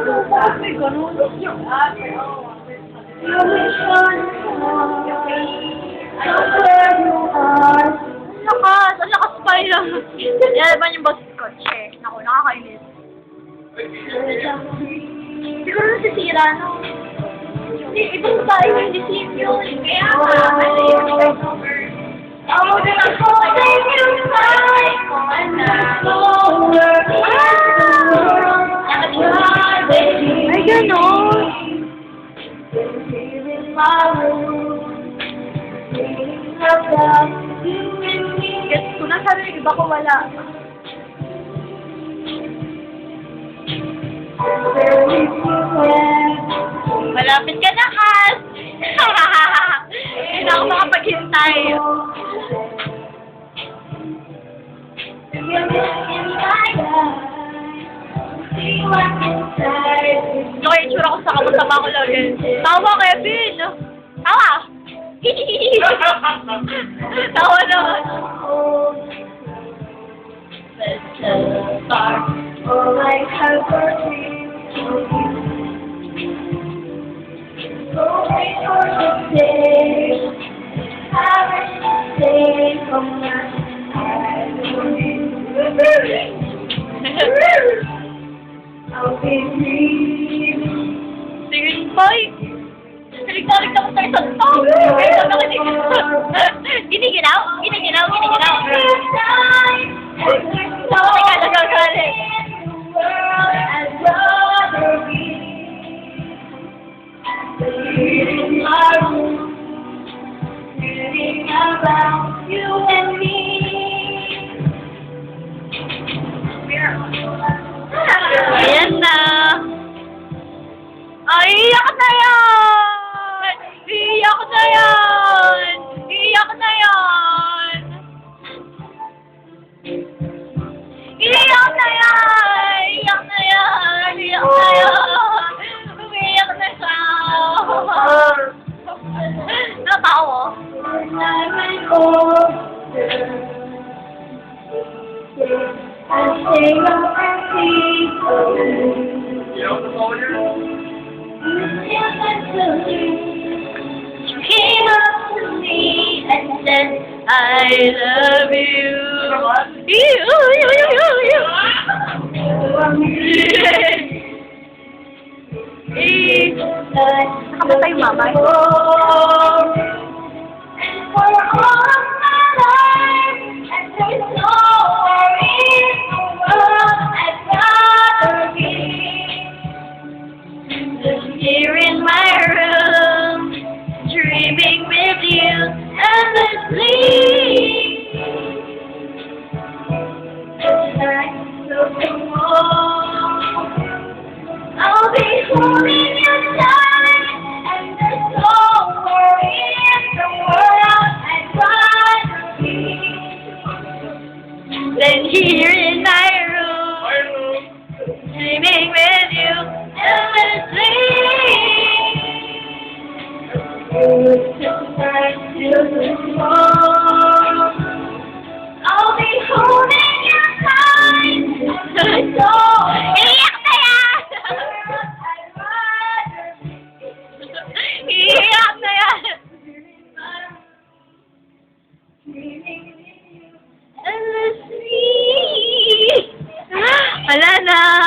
bakit may ganun? Ang lakas pa yun. Yan ba yung boss ko? Che, naku, nakakainis. Siguro nasisira, no? Hindi, ibang tayo yung disease yun. Kaya oh, then I'm holding you tight on the floor. Ay, gano'n. Guess ko na sabi yung iba ko wala. Malapit ka na, Kas! Hindi na ako makapaghintay. Ito kayo itsura ko sa kamatama ko lagi. Tawa, Kevin! Tawa! Tawa naman. Tingin boy! Tarik-tarik ako sa isang tao! Kaya sabi ko, giniginaw? Giniginaw? Giniginaw? Teka, nagagalit. About you and me. Ayan na. Ay, iyak na yan! Iyak na yan! Iyak na yan! Iyak na yan! Iyak na yan! Iyak na yan! Umiiyak na siya! Natawa. I sing up and sing for you. You know the song here? You came up to me and said, I love you. Nakamatay yung mama. And for all of my life, and there's no worries in the world, I'd rather be just here in my room, dreaming with you endlessly. Tonight, so tomorrow, I'll be holding you tight, and there's no worries in the world, I'd rather be than here in my room, dreaming with you endlessly. Tonight till tomorrow, I'll be holding you tight. So, iyak na yan! Iyak na yan! Endlessly. Wala na.